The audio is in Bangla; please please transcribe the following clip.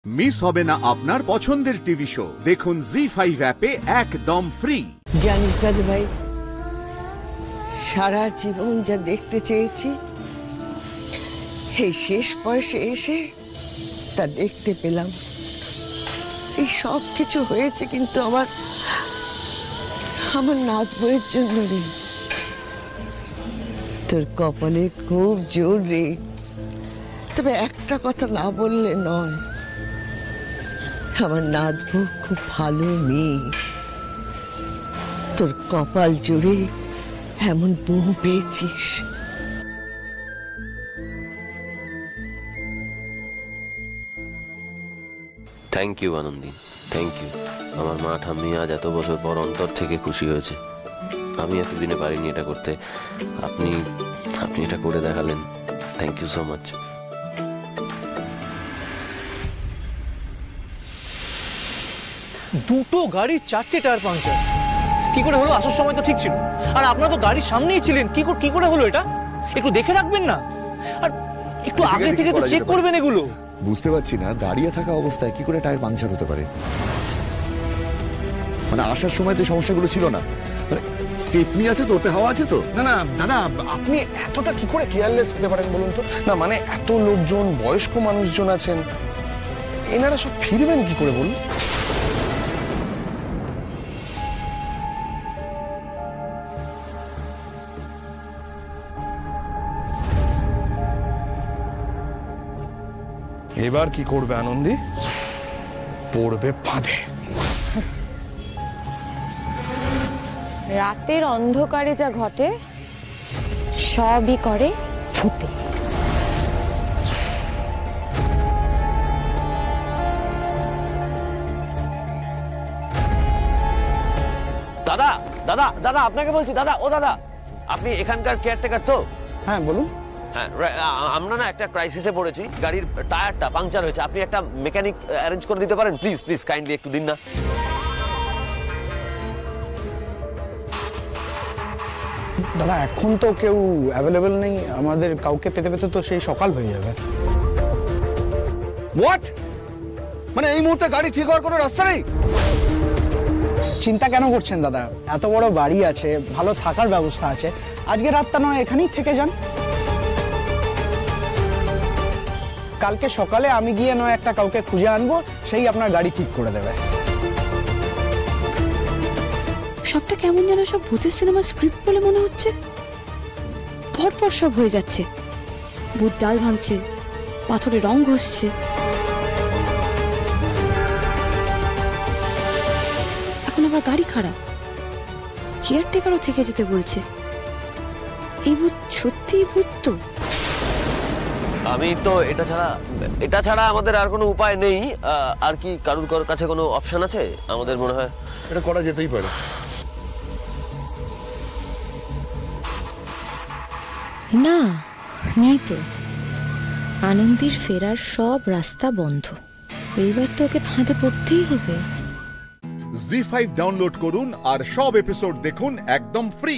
মিস হবে না আপনার পছন্দের টিভি শো। দেখুন জি5 অ্যাপে একদম ফ্রি। জানিস দাদু ভাই, সারা জীবন যা দেখতে চেয়েছি এই শেষ বয়সে এসে তা দেখতে পেলাম। এই সব কিছু হয়েছে কিন্তু আমার নাত বইয়ের জন্য রে। তোর কপালে খুব জোর রে, তবে একটা কথা না বললে নয়, আমার নাত বউ খুব ভালো মেয়ে। তোর কপাল জুড়ে এমন বউ পেয়েছিস। Thank you Anandi, thank you. আমার মা ঠাম্মি আজ এত বছর পর অন্তর থেকে খুশি হয়েছে। আমি এতদিনে পারিনি এটা করতে, আপনি এটা করে দেখালেন। Thank you so much. দুটো গাড়ির 4টে টায়ার পাংচার কি করে হলো? আসার সময় তো ঠিক ছিল, আর আপনারা তো গাড়ির সামনেই ছিলেন। কি করে হলো এটা? একটু দেখে রাখবেন না? আর একটু আগে থেকে তো চেক করবেন এগুলো। বুঝতে পারছি না দাঁড়িয়ে থাকা অবস্থায় কি করে টায়ার পাংচার হতে পারে। মানে আসার সময় তো সমস্যাগুলো ছিল না। স্টেপনি আছে তো, ওতে হাওয়া আছে তো। না না দাদা, আপনি এতটা কি করে কেয়ারলেস হতে পারেন বলুন তো? না মানে এত লোকজন, বয়স্ক মানুষজন আছেন, এনারা সব ফিরবেন কি করে বলুন? এবার কি করবে আনন্দী? পড়বে ফাঁদে। রাতের অন্ধকারে যা ঘটে সবই করে ভূতে। দাদা দাদা দাদা আপনাকে বলছি দাদা। ও দাদা, আপনি এখানকার কেয়ারটেকার তো? হ্যাঁ বলুন। হ্যাঁ, আমরা না একটা ক্রাইসিসে পড়েছি। গাড়ির টায়ারটা পাংচার হয়েছে। আপনি একটা মেকানিক অ্যারেঞ্জ করে দিতে পারেন? প্লিজ প্লিজ কাইন্ডলি একটু দিন না। দাদা এখন তো কেউ অ্যাভেলেবেল নেই, আমাদের কাউকে পেতে পেতে তো সেই সকাল হয়ে যাবে। হোয়াট? মানে এই মুহূর্তে গাড়ি ঠিক হওয়ার কোনো রাস্তা নেই? চিন্তা কেন করছেন দাদা? এত বড় বাড়ি আছে, ভালো থাকার ব্যবস্থা আছে। আজকে রাতটা নয় এখানেই থেকে যান। কালকে সকালে আমি গিয়ে নয় একটা কাউকে খুঁজে আনবো, সেই আপনার গাড়ি ঠিক করে দেবে। সবটা কেমন যেন সব ভূতের সিনেমা স্ক্রিপ্ট বলে মনে হচ্ছে। পরপর সব হয়ে যাচ্ছে। ভূত ডাল ভাঙছে, পাথরে রং ঘষছে, এখন আবার গাড়ি খারাপ, কেয়ারটেকারও থেকে যেতে বলছে। এই ভূত সত্যিই ভূত তো? আমি তো এটা ছাড়া আমাদের আর কোনো উপায় নেই। আর কি কারুর কাছে কোনো অপশন আছে? আমাদের মনে হয় এটা করা যেতেই পারে। না, নেই তো। আনন্দীর ফেরার সব রাস্তা বন্ধ। এইবার তো ওকে ফাঁদে পড়তেই হবে। জি5 ডাউনলোড করুন আর সব এপিসোড দেখুন একদম ফ্রি।